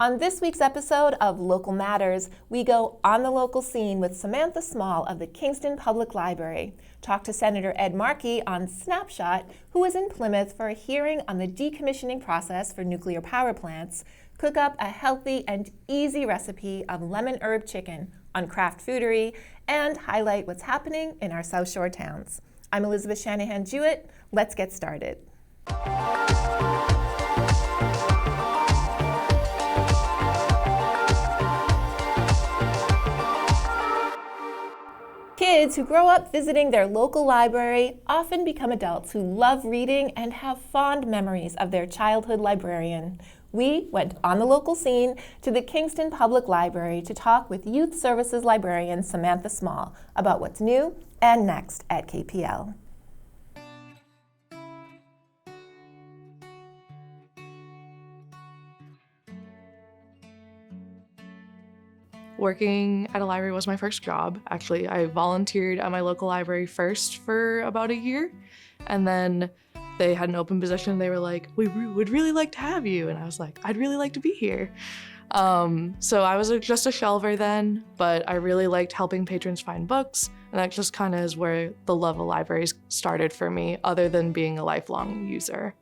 On this week's episode of Local Matters, we go on the local scene with Samantha Small of the Kingston Public Library, talk to Senator Ed Markey on Snapshot, who was in Plymouth for a hearing on the decommissioning process for nuclear power plants, cook up a healthy and easy recipe of lemon herb chicken on Craft Foodery, and highlight what's happening in our South Shore towns. I'm Elizabeth Shanahan-Jewett. Let's get started. Kids who grow up visiting their local library often become adults who love reading and have fond memories of their childhood librarian. We went on the local scene to the Kingston Public Library to talk with Youth Services librarian Samantha Small about what's new and next at KPL. Working at a library was my first job. Actually, I volunteered at my local library first for about a year, and then they had an open position. They were like, we would really like to have you. And I was like, I'd really like to be here. So I was just a shelver then, but I really liked helping patrons find books. And that just kind of is where the love of libraries started for me, other than being a lifelong user.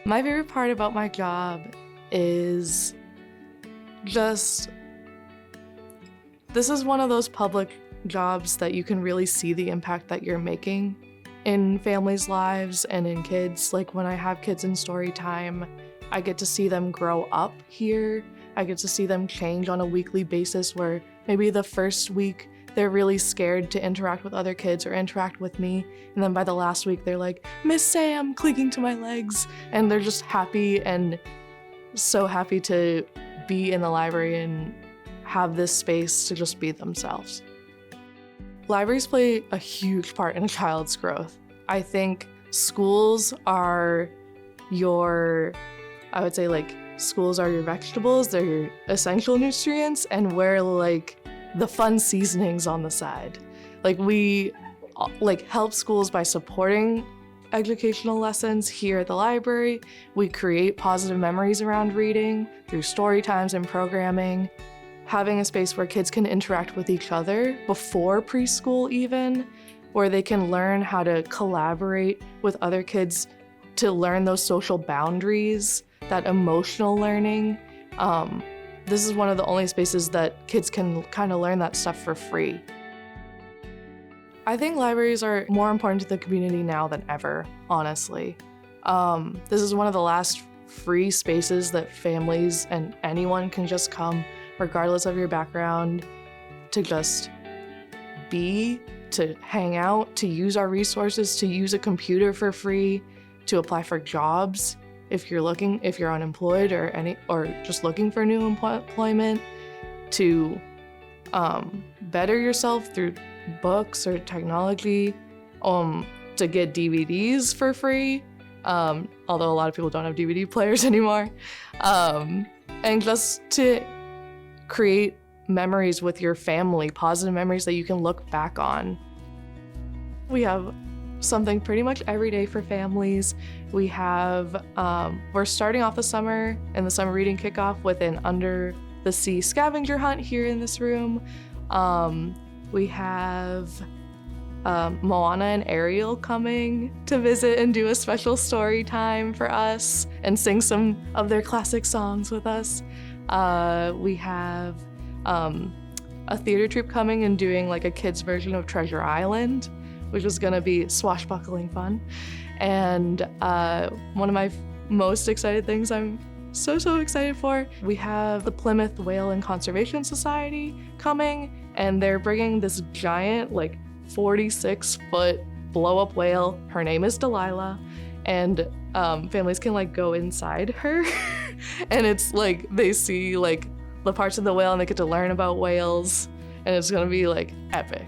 My favorite part about my job is just, this is one of those public jobs that you can really see the impact that you're making in families' lives and in kids. Like when I have kids in story time, I get to see them grow up here. I get to see them change on a weekly basis, where maybe the first week they're really scared to interact with other kids or interact with me. And then by the last week, they're like, Miss Sam, clinging to my legs. And they're just happy and so happy to be in the library and have this space to just be themselves. Libraries play a huge part in a child's growth. I think schools are I would say schools are your vegetables, they're your essential nutrients, and we're like the fun seasonings on the side. We help schools by supporting educational lessons here at the library. We create positive memories around reading through story times and programming. Having a space where kids can interact with each other before preschool even, where they can learn how to collaborate with other kids to learn those social boundaries, that emotional learning. This is one of the only spaces that kids can kind of learn that stuff for free. I think libraries are more important to the community now than ever, honestly. This is one of the last free spaces that families and anyone can just come, regardless of your background, to just be, to hang out, to use our resources, to use a computer for free, to apply for jobs if you're unemployed or just looking for new employment, to better yourself through books or technology, to get DVDs for free, although a lot of people don't have DVD players anymore, and just to create memories with your family, positive memories that you can look back on. We have something pretty much every day for families. We have, we're starting off the summer and the summer reading kickoff with an under the sea scavenger hunt here in this room. We have Moana and Ariel coming to visit and do a special story time for us and sing some of their classic songs with us. We have a theater troupe coming and doing a kid's version of Treasure Island, which is gonna be swashbuckling fun. And one of my most excited things I'm so excited for, we have the Plymouth Whale and Conservation Society coming, and they're bringing this giant 46-foot blow-up whale. Her name is Delilah, and families can go inside her and it's they see the parts of the whale and they get to learn about whales, and it's gonna be epic.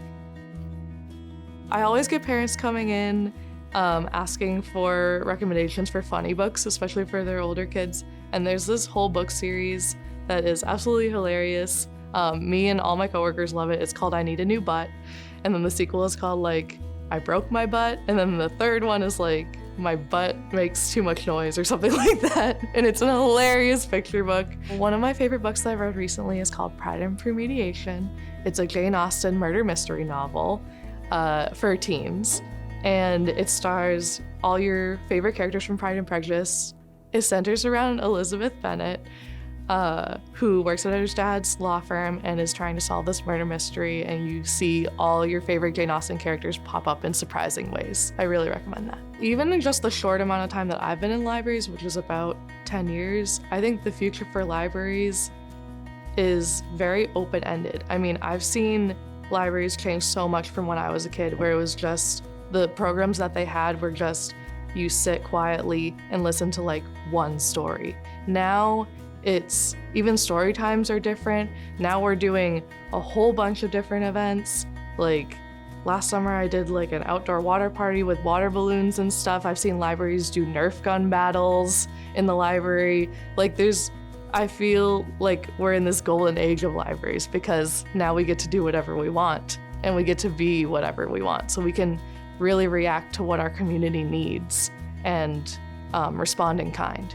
I always get parents coming in asking for recommendations for funny books, especially for their older kids, and there's this whole book series that is absolutely hilarious. Me and all my coworkers love it. It's called I Need a New Butt, and then the sequel is called I Broke My Butt, and then the third one is my butt makes too much noise or something like that. And it's an hilarious picture book. One of my favorite books that I read recently is called Pride and Premeditation. It's a Jane Austen murder mystery novel for teens. And it stars all your favorite characters from Pride and Prejudice. It centers around Elizabeth Bennet, who works at her dad's law firm and is trying to solve this murder mystery, and you see all your favorite Jane Austen characters pop up in surprising ways. I really recommend that. Even in just the short amount of time that I've been in libraries, which is about 10 years, I think the future for libraries is very open-ended. I mean, I've seen libraries change so much from when I was a kid, where it was just the programs that they had were just you sit quietly and listen to like one story. Now it's even story times are different. Now we're doing a whole bunch of different events. Like last summer I did like an outdoor water party with water balloons and stuff. I've seen libraries do Nerf gun battles in the library. Like I feel like we're in this golden age of libraries because now we get to do whatever we want and we get to be whatever we want. So we can really react to what our community needs and respond in kind.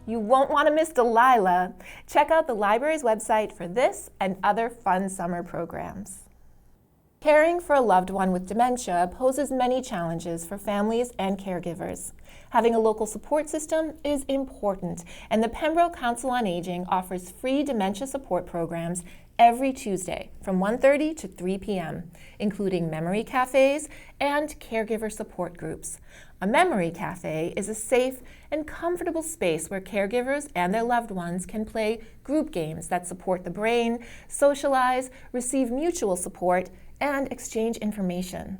You won't want to miss Delilah. Check out the library's website for this and other fun summer programs. Caring for a loved one with dementia poses many challenges for families and caregivers. Having a local support system is important, and the Pembroke Council on Aging offers free dementia support programs every Tuesday from 1:30 to 3 p.m., including memory cafes and caregiver support groups. A memory cafe is a safe and comfortable space where caregivers and their loved ones can play group games that support the brain, socialize, receive mutual support, and exchange information.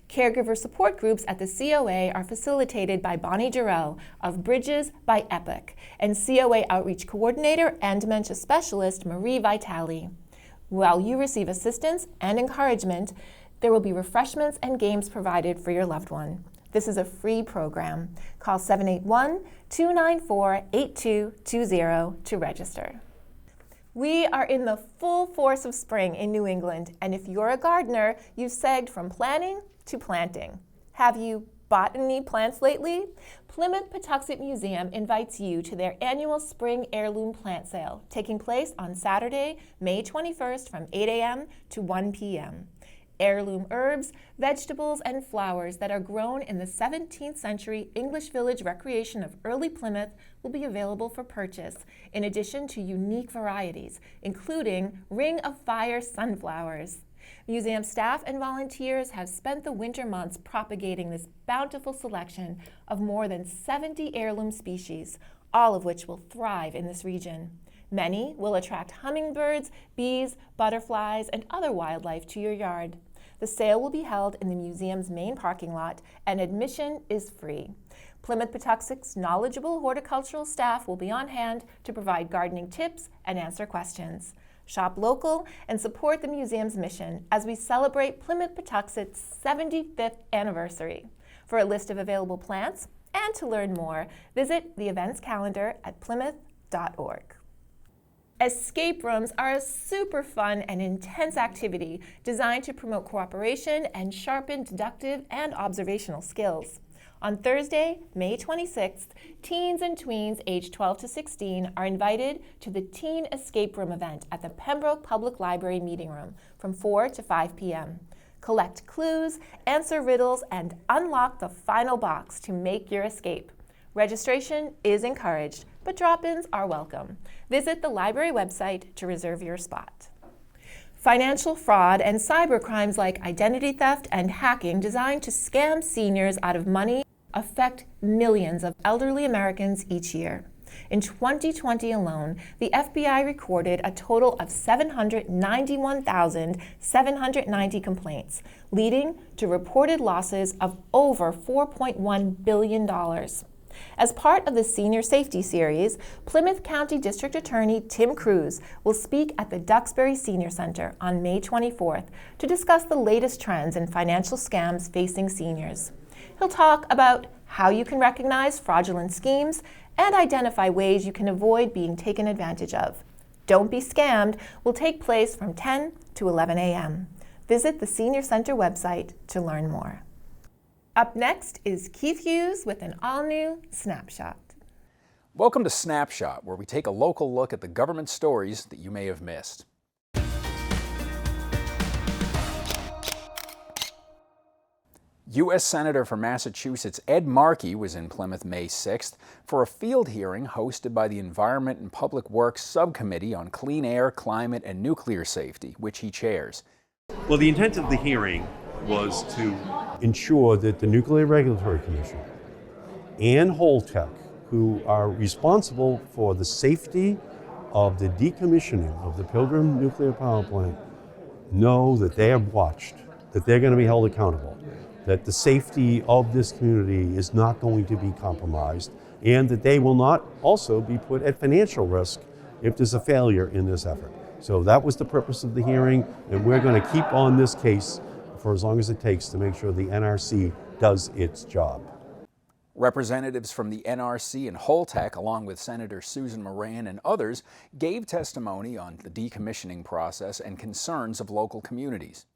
Caregiver support groups at the COA are facilitated by Bonnie Jarrell of Bridges by Epic and COA Outreach Coordinator and Dementia Specialist Marie Vitale. While you receive assistance and encouragement, there will be refreshments and games provided for your loved one. This is a free program. Call 781-294-8220 to register. We are in the full force of spring in New England, and if you're a gardener, you've segged from planning to planting. Have you bought any plants lately? Plymouth Patuxent Museum invites you to their annual spring heirloom plant sale, taking place on Saturday, May 21st from 8 a.m. to 1 p.m. Heirloom herbs, vegetables, and flowers that are grown in the 17th century English village recreation of early Plymouth will be available for purchase, in addition to unique varieties, including Ring of Fire sunflowers. Museum staff and volunteers have spent the winter months propagating this bountiful selection of more than 70 heirloom species, all of which will thrive in this region. Many will attract hummingbirds, bees, butterflies, and other wildlife to your yard. The sale will be held in the museum's main parking lot, and admission is free. Plymouth Patuxent's knowledgeable horticultural staff will be on hand to provide gardening tips and answer questions. Shop local and support the museum's mission as we celebrate Plymouth Patuxent's 75th anniversary. For a list of available plants and to learn more, visit the events calendar at plymouth.org. Escape rooms are a super fun and intense activity designed to promote cooperation and sharpen deductive and observational skills. On Thursday, May 26th, teens and tweens aged 12 to 16 are invited to the Teen Escape Room event at the Pembroke Public Library meeting room from 4 to 5 p.m. Collect clues, answer riddles, and unlock the final box to make your escape. Registration is encouraged, but drop-ins are welcome. Visit the library website to reserve your spot. Financial fraud and cyber crimes like identity theft and hacking designed to scam seniors out of money affect millions of elderly Americans each year. In 2020 alone, the FBI recorded a total of 791,790 complaints, leading to reported losses of over $4.1 billion. As part of the Senior Safety Series, Plymouth County District Attorney Tim Cruz will speak at the Duxbury Senior Center on May 24th to discuss the latest trends in financial scams facing seniors. He'll talk about how you can recognize fraudulent schemes and identify ways you can avoid being taken advantage of. Don't Be Scammed will take place from 10 to 11 a.m. Visit the Senior Center website to learn more. Up next is Keith Hughes with an all-new Snapshot. Welcome to Snapshot, where we take a local look at the government stories that you may have missed. U.S. Senator from Massachusetts Ed Markey was in Plymouth May 6th for a field hearing hosted by the Environment and Public Works Subcommittee on Clean Air, Climate, and Nuclear Safety, which he chairs. Well, the intent of the hearing was to ensure that the Nuclear Regulatory Commission and Holtec, who are responsible for the safety of the decommissioning of the Pilgrim Nuclear Power Plant, know that they are watched, that they're going to be held accountable, that the safety of this community is not going to be compromised, and that they will not also be put at financial risk if there's a failure in this effort. So that was the purpose of the hearing, and we're going to keep on this case for as long as it takes to make sure the NRC does its job. Representatives from the NRC and Holtec, along with Senator Susan Moran and others, gave testimony on the decommissioning process and concerns of local communities.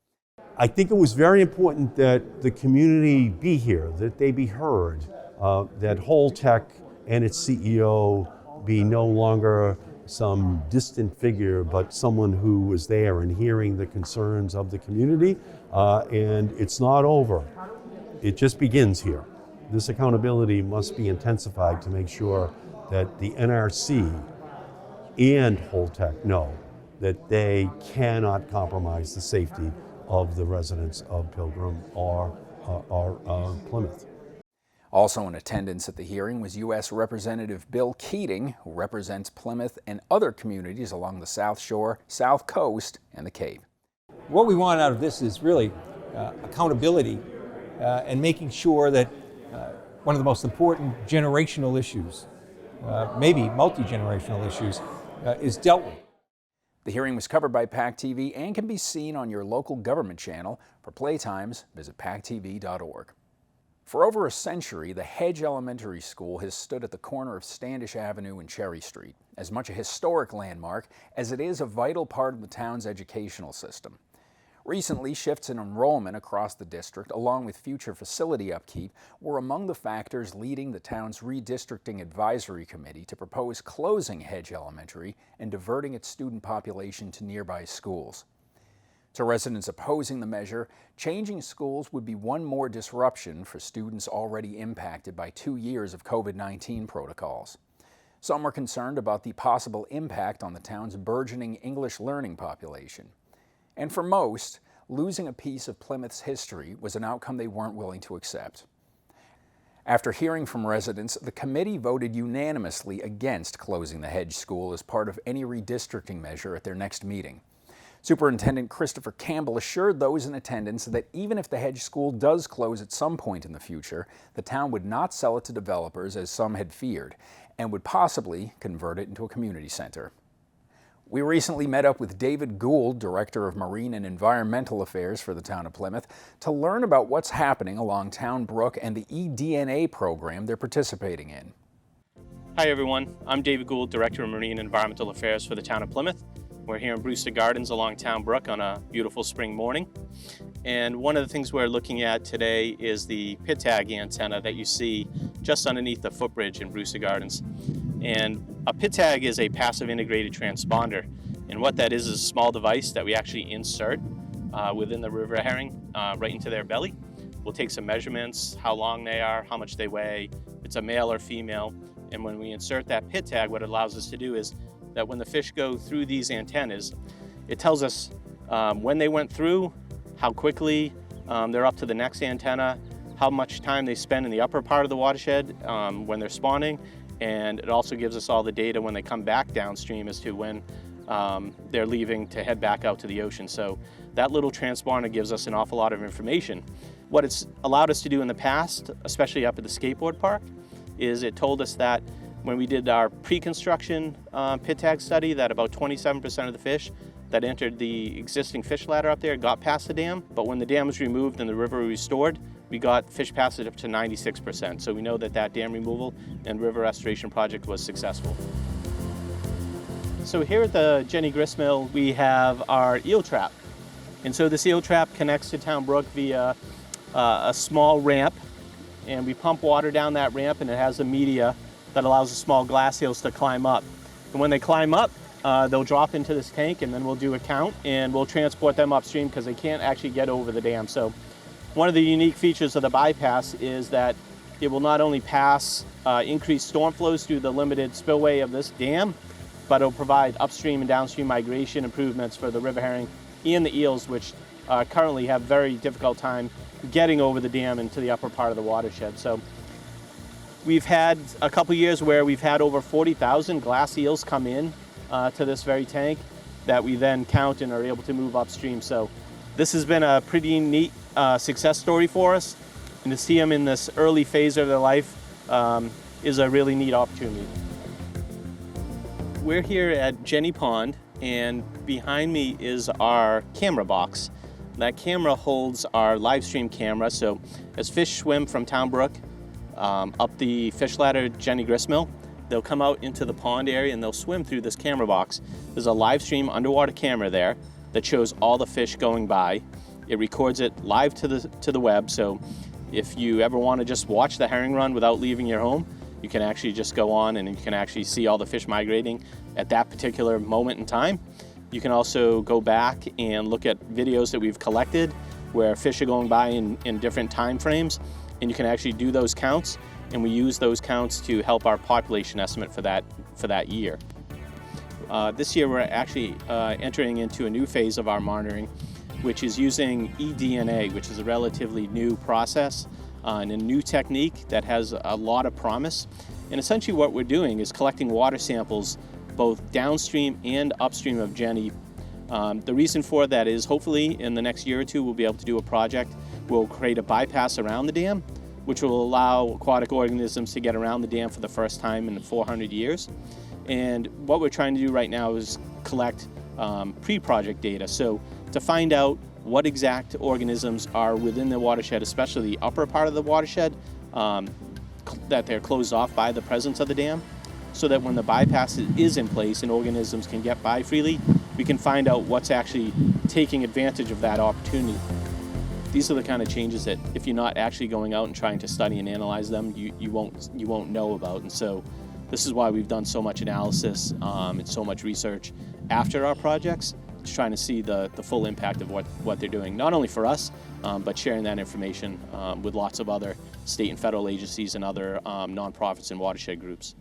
I think it was very important that the community be here, that they be heard, that Holtec and its CEO be no longer some distant figure, but someone who was there and hearing the concerns of the community. And it's not over. It just begins here. This accountability must be intensified to make sure that the NRC and Holtec know that they cannot compromise the safety of the residents of Pilgrim or Plymouth. Also in attendance at the hearing was U.S. Representative Bill Keating, who represents Plymouth and other communities along the South Shore, South Coast, and the Cape. What we want out of this is really accountability and making sure that one of the most important generational issues, maybe multi-generational issues, is dealt with. The hearing was covered by PAC TV and can be seen on your local government channel. For playtimes, visit pactv.org. For over a century, the Hedge Elementary School has stood at the corner of Standish Avenue and Cherry Street, as much a historic landmark as it is a vital part of the town's educational system. Recently, shifts in enrollment across the district, along with future facility upkeep, were among the factors leading the town's redistricting advisory committee to propose closing Hedge Elementary and diverting its student population to nearby schools. To residents opposing the measure, changing schools would be one more disruption for students already impacted by 2 years of COVID-19 protocols. Some were concerned about the possible impact on the town's burgeoning English learning population. And for most, losing a piece of Plymouth's history was an outcome they weren't willing to accept. After hearing from residents, the committee voted unanimously against closing the Hedge School as part of any redistricting measure at their next meeting. Superintendent Christopher Campbell assured those in attendance that even if the Hedge School does close at some point in the future, the town would not sell it to developers as some had feared, and would possibly convert it into a community center. We recently met up with David Gould, Director of Marine and Environmental Affairs for the town of Plymouth, to learn about what's happening along Town Brook and the eDNA program they're participating in. Hi everyone, I'm David Gould, Director of Marine and Environmental Affairs for the town of Plymouth. We're here in Brewster Gardens along Town Brook on a beautiful spring morning. And one of the things we're looking at today is the pit tag antenna that you see just underneath the footbridge in Brewster Gardens. And a pit tag is a passive integrated transponder. And what that is a small device that we actually insert within the river herring right into their belly. We'll take some measurements, how long they are, how much they weigh, if it's a male or female. And when we insert that pit tag, what it allows us to do is that when the fish go through these antennas, it tells us when they went through, how quickly they're up to the next antenna, how much time they spend in the upper part of the watershed when they're spawning, and it also gives us all the data when they come back downstream as to when they're leaving to head back out to the ocean. So that little transponder gives us an awful lot of information. What it's allowed us to do in the past, especially up at the skateboard park, is it told us that when we did our pre-construction pit tag study, that about 27% of the fish that entered the existing fish ladder up there got past the dam, but when the dam was removed and the river was restored, we got fish past it up to 96%. So we know that that dam removal and river restoration project was successful. So here at the Jenny Grist Mill, we have our eel trap. And so this eel trap connects to Town Brook via a small ramp and we pump water down that ramp, and it has a media that allows the small glass eels to climb up. And when they climb up, they'll drop into this tank, and then we'll do a count, and we'll transport them upstream because they can't actually get over the dam. So one of the unique features of the bypass is that it will not only pass increased storm flows through the limited spillway of this dam, but it'll provide upstream and downstream migration improvements for the river herring and the eels, which currently have very difficult time getting over the dam into the upper part of the watershed. So we've had a couple years where we've had over 40,000 glass eels come in to this very tank that we then count and are able to move upstream. So this has been a pretty neat success story for us, and to see them in this early phase of their life is a really neat opportunity. We're here at Jenny Pond, and behind me is our camera box. That camera holds our live stream camera, so as fish swim from Town Brook up the fish ladder Jenny Gristmill, they'll come out into the pond area and they'll swim through this camera box. There's a live stream underwater camera there that shows all the fish going by. It records it live to the web, so if you ever want to just watch the herring run without leaving your home, you can actually just go on and you can actually see all the fish migrating at that particular moment in time. You can also go back and look at videos that we've collected where fish are going by in different time frames, and you can actually do those counts, and we use those counts to help our population estimate for that year. This year we're actually entering into a new phase of our monitoring, which is using eDNA, which is a relatively new process and a new technique that has a lot of promise. And essentially what we're doing is collecting water samples both downstream and upstream of Jenny. The reason for that is hopefully in the next year or two we'll be able to do a project where we'll create a bypass around the dam, which will allow aquatic organisms to get around the dam for the first time in 400 years. And what we're trying to do right now is collect pre-project data. So to find out what exact organisms are within the watershed, especially the upper part of the watershed, that they're closed off by the presence of the dam, so that when the bypass is in place and organisms can get by freely, we can find out what's actually taking advantage of that opportunity. These are the kind of changes that if you're not actually going out and trying to study and analyze them, you won't know about. And so this is why we've done so much analysis and so much research after our projects, just trying to see the full impact of what they're doing, not only for us, but sharing that information with lots of other state and federal agencies and other nonprofits and watershed groups.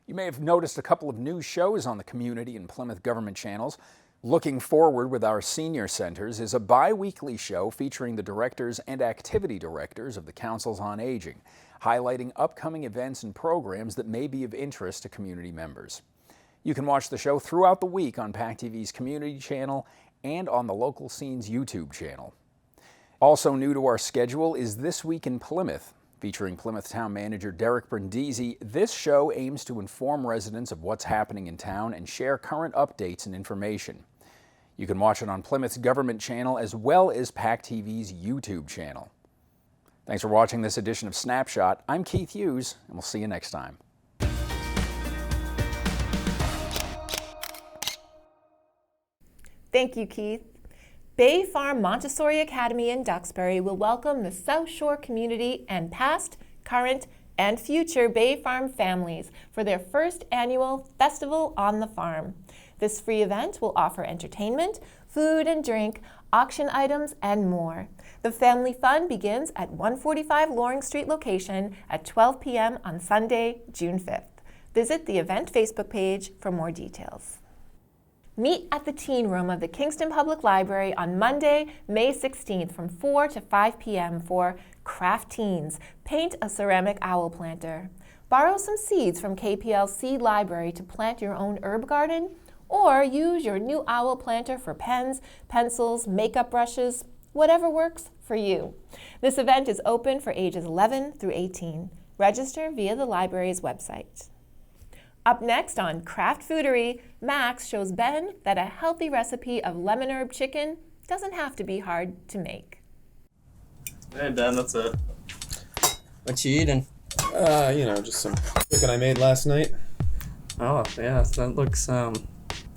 You may have noticed a couple of new shows on the community and Plymouth government channels. Looking Forward with our senior centers is a bi-weekly show featuring the directors and activity directors of the Councils on Aging, highlighting upcoming events and programs that may be of interest to community members. You can watch the show throughout the week on PAC-TV's community channel and on the Local Scenes YouTube channel. Also new to our schedule is This Week in Plymouth. Featuring Plymouth Town Manager Derek Brindisi, this show aims to inform residents of what's happening in town and share current updates and information. You can watch it on Plymouth's government channel as well as PAC-TV's YouTube channel. Thanks for watching this edition of Snapshot. I'm Keith Hughes, and we'll see you next time. Thank you, Keith. Bay Farm Montessori Academy in Duxbury will welcome the South Shore community and past, current, and future Bay Farm families for their first annual Festival on the Farm. This free event will offer entertainment, food and drink, auction items, and more. The family fun begins at 145 Loring Street location at 12 p.m. on Sunday, June 5th. Visit the event Facebook page for more details. Meet at the Teen Room of the Kingston Public Library on Monday, May 16th from 4 to 5 p.m. for Craft Teens, Paint a Ceramic Owl Planter. Borrow some seeds from KPL Seed Library to plant your own herb garden, or use your new owl planter for pens, pencils, makeup brushes, whatever works for you. This event is open for ages 11 through 18. Register via the library's website. Up next on Craft Foodery, Max shows Ben that a healthy recipe of lemon herb chicken doesn't have to be hard to make. Hey Ben, that's it. What you eating? Just some chicken I made last night. Oh, yeah, that looks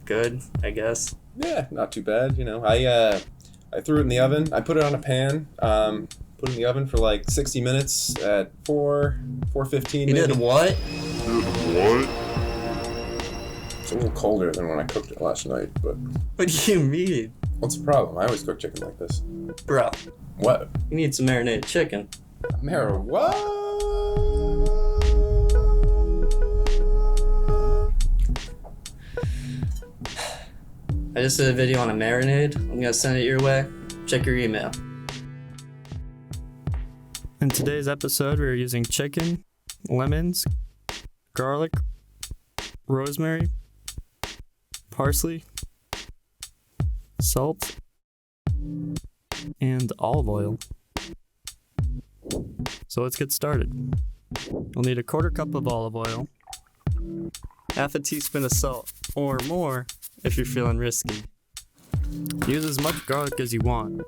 good, I guess. Yeah, not too bad. I threw it in the oven. I put it on a pan, put Put it in the oven for like 60 minutes at 4:15. You did what? It's a little colder than when I cooked it last night, but What do you mean? what's the problem? I always cook chicken like this. Bro, What? you need some marinated chicken. Mara, what? I just did a video on a marinade. I'm gonna send it your way. Check your email. In today's episode, we're using chicken, lemons, garlic, rosemary, parsley, salt, and olive oil. So let's get started. We'll need a 1/4 cup of olive oil, half a teaspoon of salt, or more if you're feeling risky. Use as much garlic as you want.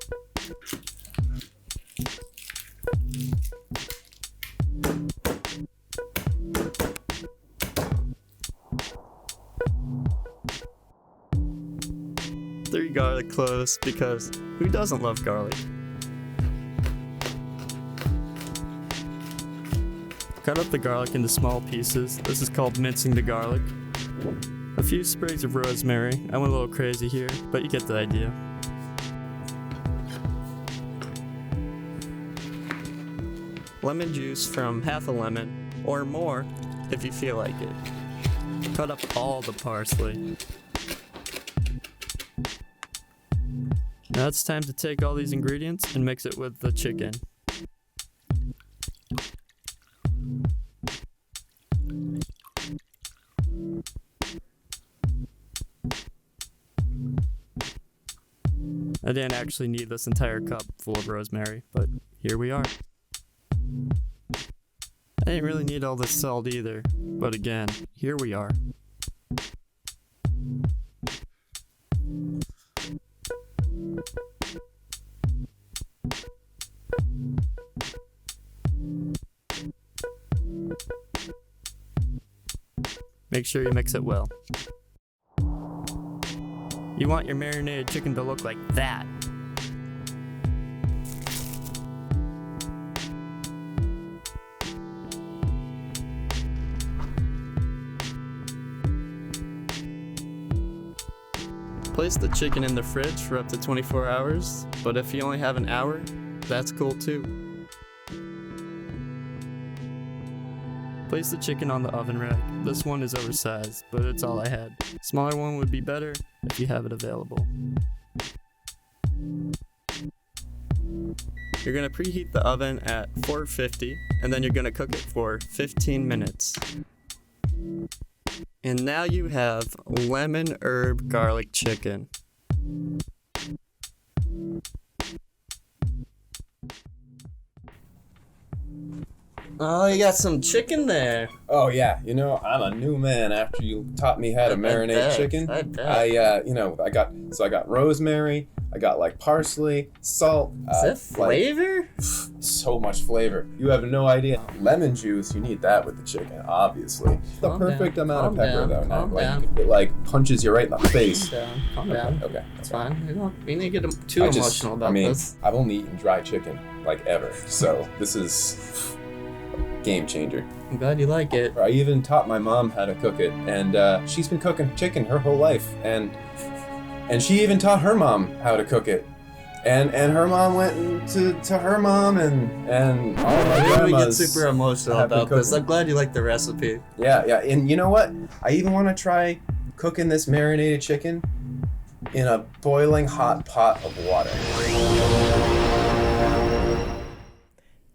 Three garlic cloves, because who doesn't love garlic? Cut up the garlic into small pieces. This is called mincing the garlic. A few sprigs of rosemary. I went a little crazy here, but you get the idea. Lemon juice from half a lemon, or more if you feel like it. Cut up all the parsley. Now it's time to take all these ingredients and mix it with the chicken. I didn't actually need this entire cup full of rosemary, but here we are. I didn't really need all this salt either, but again, here we are. Make sure you mix it well. You want your marinated chicken to look like that. Place the chicken in the fridge for up to 24 hours, but if you only have an hour, that's cool too. Place the chicken on the oven rack. This one is oversized, but it's all I had. Smaller one would be better if you have it available. You're gonna preheat the oven at 450, and then you're gonna cook it for 15 minutes. And now you have lemon herb garlic chicken. Oh, you got some chicken there. Oh yeah, you know, I'm a new man after you taught me how to marinate chicken. I bet. I got rosemary, I got like parsley, salt. Is that flavor? So much flavor. You have no idea. Lemon juice, you need that with the chicken, obviously. The Calm perfect down, amount of calm pepper down, though. Now, calm like down. it like punches you right in the face. Calm down. Okay, It's fine. We need to get too emotional about this. I've only eaten dry chicken like ever, so this is a game changer. I'm glad you like it. I even taught my mom how to cook it, and she's been cooking chicken her whole life, and she even taught her mom how to cook it, and her mom went to her mom, and all of my We get grandmas super emotional have been about this. cooking. I'm glad you like the recipe. Yeah, and you know what? I even want to try cooking this marinated chicken in a boiling hot pot of water.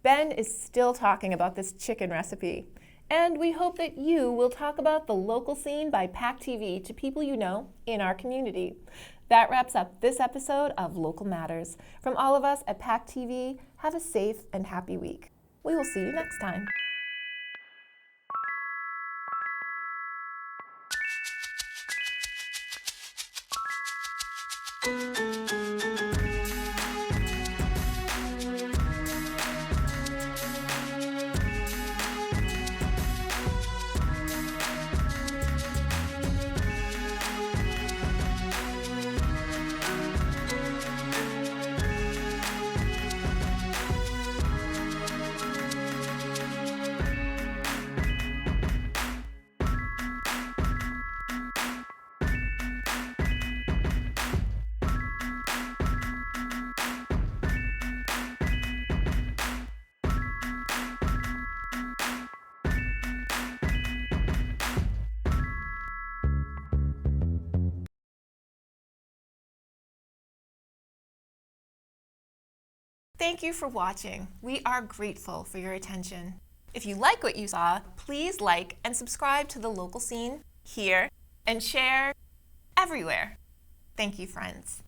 Ben is still talking about this chicken recipe. And we hope that you will talk about the local scene by PAC TV to people you know in our community. That wraps up this episode of Local Matters. From all of us at PAC TV, have a safe and happy week. We will see you next time. Thank you for watching. We are grateful for your attention. If you like what you saw, please like and subscribe to The Local Scene here and share everywhere. Thank you, friends.